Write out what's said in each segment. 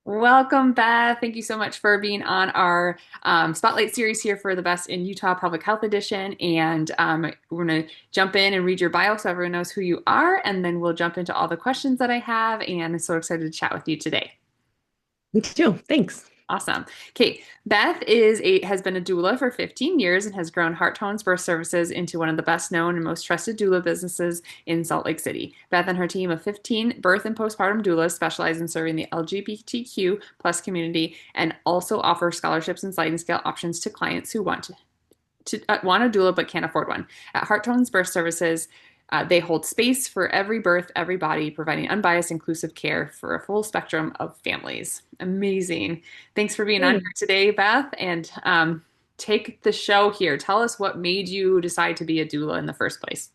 Welcome, Beth. Thank you so much for being on our Spotlight series here for the Best in Utah Pelvic Health Edition. And we're going to jump in and read your bio so everyone knows who you are. And then we'll jump into all the questions that I have. And I'm so excited to chat with you today. Me too. Thanks. Awesome. Okay, Beth has been a doula for 15 years and has grown Heart Tones Birth Services into one of the best known and most trusted doula businesses in Salt Lake City. Beth and her team of 15 birth and postpartum doulas specialize in serving the LGBTQ plus community and also offer scholarships and sliding scale options to clients who want a doula but can't afford one. At Heart Tones Birth Services, they hold space for every birth, every body, providing unbiased, inclusive care for a full spectrum of families. Amazing. Thanks for being on Hey. here today, Beth. And take the show here. Tell us what made you decide to be a doula in the first place.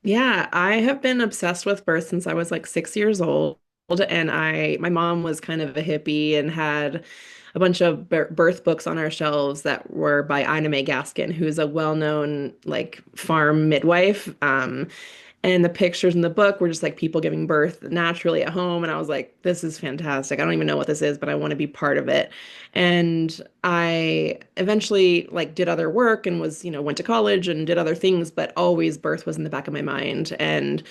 Yeah, I have been obsessed with birth since I was like 6 years old. And my mom was kind of a hippie and had a bunch of birth books on our shelves that were by Ina May Gaskin, who's a well-known like farm midwife. And the pictures in the book were just like people giving birth naturally at home. And I was like, this is fantastic. I don't even know what this is, but I want to be part of it. And I eventually like did other work and went to college and did other things, but always birth was in the back of my mind. And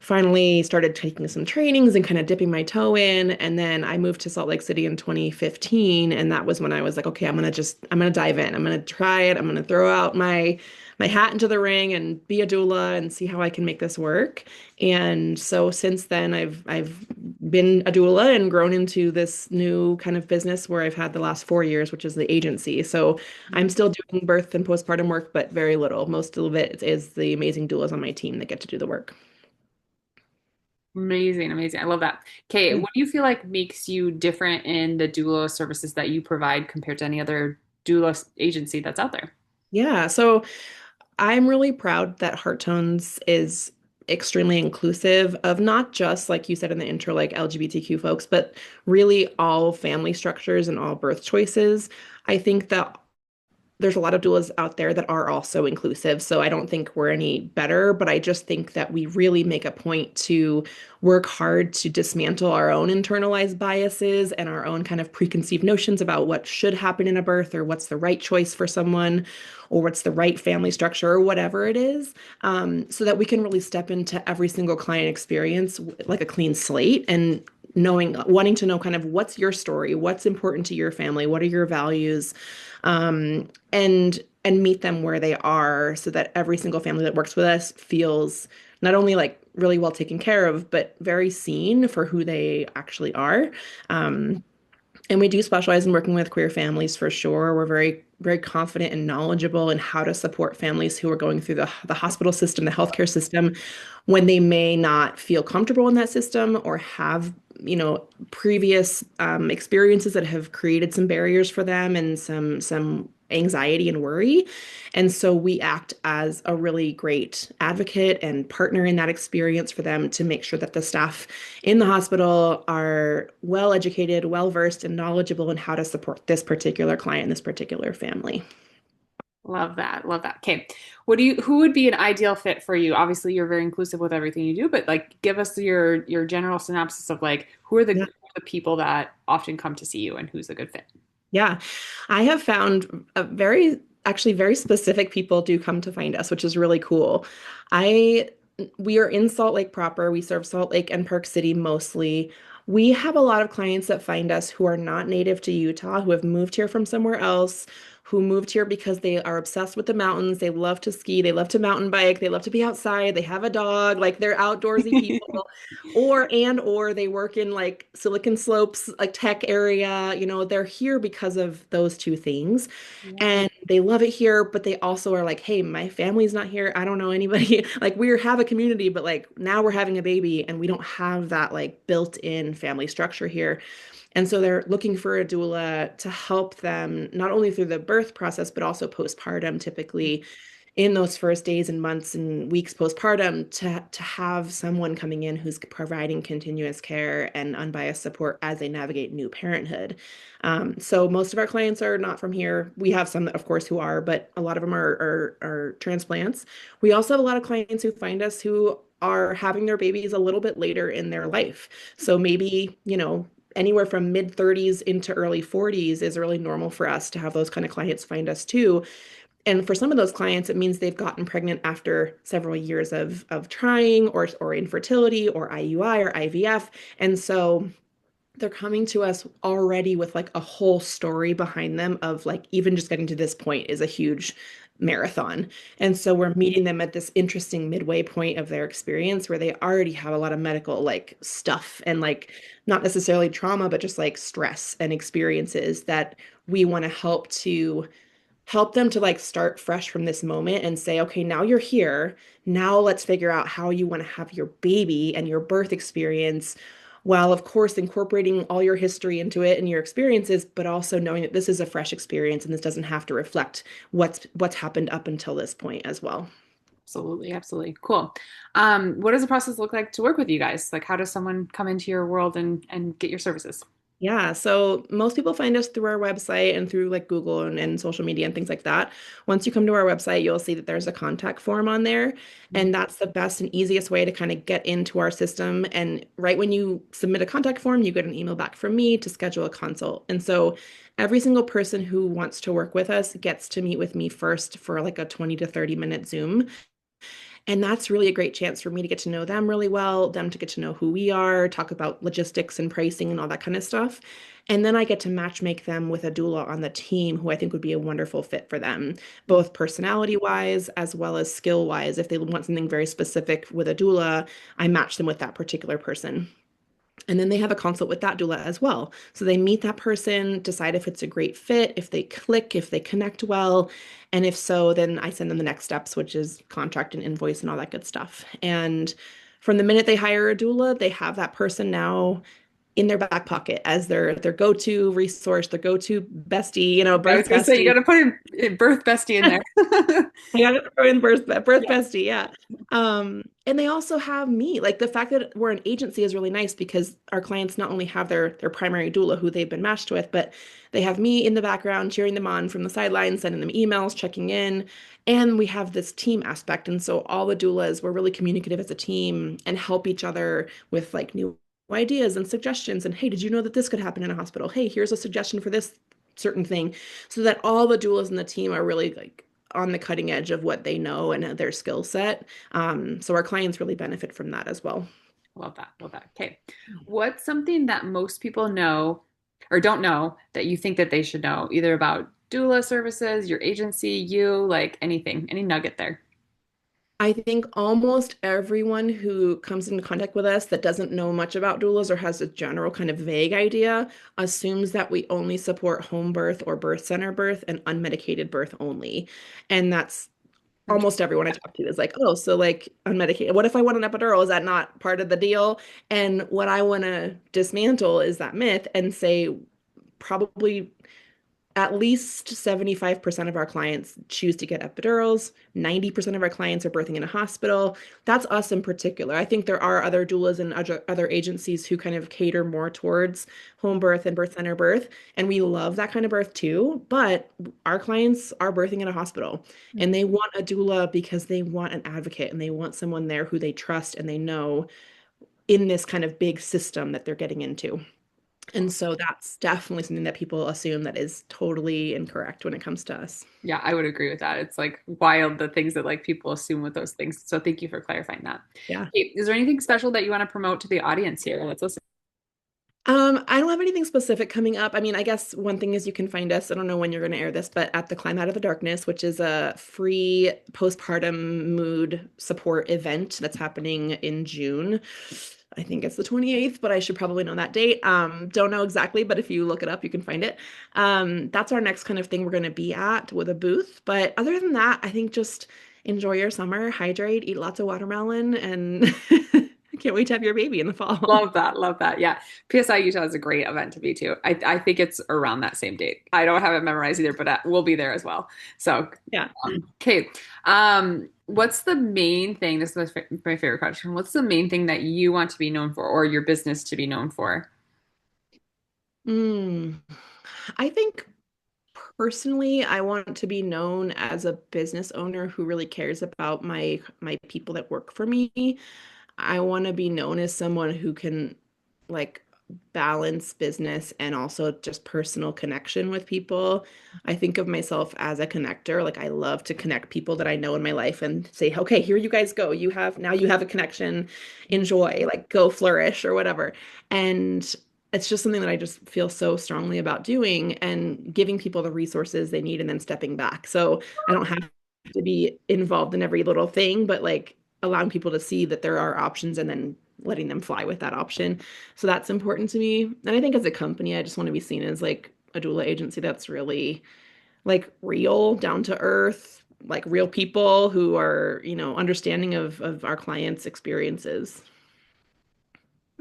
finally started taking some trainings and kind of dipping my toe in. And then I moved to Salt Lake City in 2015. And that was when I was like, okay, I'm gonna dive in. I'm gonna try it. I'm gonna throw out my hat into the ring and be a doula and see how I can make this work. And so since then I've been a doula and grown into this new kind of business where I've had the last 4 years, which is the agency. So I'm still doing birth and postpartum work, but very little. Most of it is the amazing doulas on my team that get to do the work. Amazing, amazing. I love that. Okay, what do you feel like makes you different in the doula services that you provide compared to any other doula agency that's out there? Yeah, so I'm really proud that Heart Tones is extremely inclusive of not just, like you said in the intro, like LGBTQ folks, but really all family structures and all birth choices. I think that there's a lot of doulas out there that are also inclusive. So I don't think we're any better, but I just think that we really make a point to work hard to dismantle our own internalized biases and our own kind of preconceived notions about what should happen in a birth or what's the right choice for someone or what's the right family structure or whatever it is, so that we can really step into every single client experience like a clean slate and wanting to know kind of what's your story, what's important to your family, what are your values, and meet them where they are so that every single family that works with us feels not only like really well taken care of, but very seen for who they actually are. Um, and we do specialize in working with queer families for sure. We're very, very confident and knowledgeable in how to support families who are going through the hospital system, the healthcare system, when they may not feel comfortable in that system or have, previous experiences that have created some barriers for them and some anxiety and worry. And so we act as a really great advocate and partner in that experience for them to make sure that the staff in the hospital are well educated, well versed, and knowledgeable in how to support this particular client, this particular family. Love that. Love that. Okay. Who would be an ideal fit for you? Obviously, you're very inclusive with everything you do, but like give us your general synopsis of like who are the people that often come to see you and who's a good fit. Yeah, I have found actually very specific people do come to find us, which is really cool. I, we are in Salt Lake proper. We serve Salt Lake and Park City mostly. We have a lot of clients that find us who are not native to Utah, who have moved here from somewhere else, who moved here because they are obsessed with the mountains. They love to ski, they love to mountain bike, they love to be outside, they have a dog, like they're outdoorsy people. Or they work in like Silicon Slopes, like tech area, they're here because of those two things. Yeah. And they love it here, but they also are like, hey, my family's not here. I don't know anybody. Like we have a community, but like now we're having a baby and we don't have that like built-in family structure here. And so they're looking for a doula to help them not only through the birth process, but also postpartum, typically in those first days and months and weeks postpartum to have someone coming in who's providing continuous care and unbiased support as they navigate new parenthood. So most of our clients are not from here. We have some, of course, who are, but a lot of them are transplants. We also have a lot of clients who find us who are having their babies a little bit later in their life. So maybe, anywhere from mid 30s into early 40s is really normal for us to have those kind of clients find us too. And for some of those clients, it means they've gotten pregnant after several years of trying or infertility or IUI or IVF. And so they're coming to us already with like a whole story behind them of like even just getting to this point is a huge marathon. And so we're meeting them at this interesting midway point of their experience where they already have a lot of medical like stuff and like not necessarily trauma, but just like stress and experiences that we want to help them to like start fresh from this moment and say, okay, now you're here. Now let's figure out how you want to have your baby and your birth experience, while of course incorporating all your history into it and your experiences, but also knowing that this is a fresh experience and this doesn't have to reflect what's happened up until this point as well. Absolutely, absolutely. Cool. What does the process look like to work with you guys? Like, how does someone come into your world and get your services? Yeah, so most people find us through our website and through like Google and social media and things like that. Once you come to our website, you'll see that there's a contact form on there, and that's the best and easiest way to kind of get into our system. And right when you submit a contact form, you get an email back from me to schedule a consult. And so every single person who wants to work with us gets to meet with me first for like a 20 to 30-minute Zoom. And that's really a great chance for me to get to know them really well, them to get to know who we are, talk about logistics and pricing and all that kind of stuff. And then I get to match make them with a doula on the team who I think would be a wonderful fit for them, both personality wise as well as skill wise. If they want something very specific with a doula, I match them with that particular person. And then they have a consult with that doula as well. So they meet that person, decide if it's a great fit, if they click, if they connect well. And if so, then I send them the next steps, which is contract and invoice and all that good stuff. And from the minute they hire a doula, they have that person now in their back pocket as their go-to resource, their go-to bestie, I birth was gonna say you got bestie. to put in birth bestie in there. I got it in birth Yeah. bestie, yeah. And they also have me. Like the fact that we're an agency is really nice because our clients not only have their primary doula who they've been matched with, but they have me in the background cheering them on from the sidelines, sending them emails, checking in. And we have this team aspect. And so all the doulas, we're really communicative as a team and help each other with like new ideas and suggestions. And hey, did you know that this could happen in a hospital? Hey, here's a suggestion for this certain thing. So that all the doulas in the team are really like on the cutting edge of what they know and their skill set. So our clients really benefit from that as well. Love that. Love that. Okay. What's something that most people know or don't know that you think that they should know, either about doula services, your agency, you, like anything, any nugget there? I think almost everyone who comes into contact with us that doesn't know much about doulas or has a general kind of vague idea assumes that we only support home birth or birth center birth and unmedicated birth only. And that's almost everyone I talk to is like, oh, so like unmedicated. What if I want an epidural? Is that not part of the deal? And what I want to dismantle is that myth and say probably at least 75% of our clients choose to get epidurals. 90% of our clients are birthing in a hospital. That's us in particular. I think there are other doulas and other agencies who kind of cater more towards home birth and birth center birth. And we love that kind of birth too. But our clients are birthing in a hospital and they want a doula because they want an advocate and they want someone there who they trust and they know in this kind of big system that they're getting into. And so that's definitely something that people assume that is totally incorrect when it comes to us. Yeah, I would agree with that. It's like wild the things that like people assume with those things. So thank you for clarifying that. Yeah. Okay, is there anything special that you want to promote to the audience here? Let's listen. I don't have anything specific coming up. I mean, I guess one thing is you can find us, I don't know when you're going to air this, but at the Climb Out of the Darkness, which is a free postpartum mood support event that's happening in June. I think it's the 28th, but I should probably know that date. Don't know exactly, but if you look it up, you can find it. That's our next kind of thing we're going to be at with a booth. But other than that, I think just enjoy your summer, hydrate, eat lots of watermelon, and I can't wait to have your baby in the fall. Love that. Love that. Yeah. PSI Utah is a great event to be to. I think it's around that same date. I don't have it memorized either, but we'll be there as well. So, Yeah. okay. What's the main thing? This is my favorite question. What's the main thing that you want to be known for or your business to be known for? Mm. I think personally, I want to be known as a business owner who really cares about my people that work for me. I want to be known as someone who can like balance business and also just personal connection with people. I think of myself as a connector. Like I love to connect people that I know in my life and say, okay, here you guys go. You have a connection. Enjoy, like go flourish or whatever. And it's just something that I just feel so strongly about doing and giving people the resources they need and then stepping back. So I don't have to be involved in every little thing, but like allowing people to see that there are options and then letting them fly with that option. So that's important to me. And I think as a company, I just want to be seen as like a doula agency that's really like real, down to earth, like real people who are, understanding of our clients' experiences.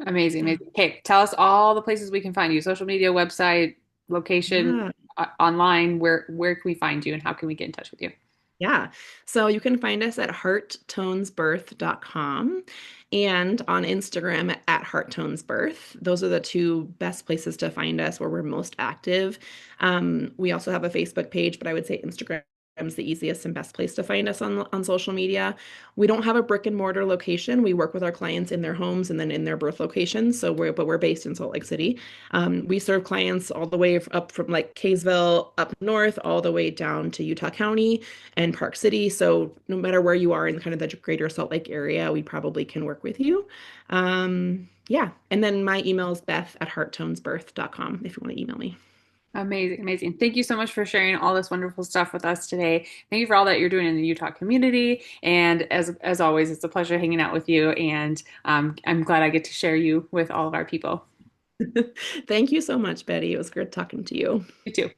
Amazing, Yeah. amazing. Okay, tell us all the places we can find you. Social media, website, location, Yeah. online. Where can we find you and how can we get in touch with you? Yeah. So you can find us at hearttonesbirth.com and on Instagram at hearttonesbirth. Those are the two best places to find us where we're most active. We also have a Facebook page, but I would say Instagram is the easiest and best place to find us on social media. We don't have a brick and mortar location. We work with our clients in their homes and then in their birth locations. But we're based in Salt Lake City. We serve clients all the way up from like Kaysville up north, all the way down to Utah County and Park City. So no matter where you are in kind of the greater Salt Lake area, we probably can work with you. Yeah. And then my email is beth@hearttonesbirth.com if you want to email me. Amazing, amazing. Thank you so much for sharing all this wonderful stuff with us today. Thank you for all that you're doing in the Utah community. And as always, it's a pleasure hanging out with you. And I'm glad I get to share you with all of our people. Thank you so much, Betty. It was great talking to you. You too.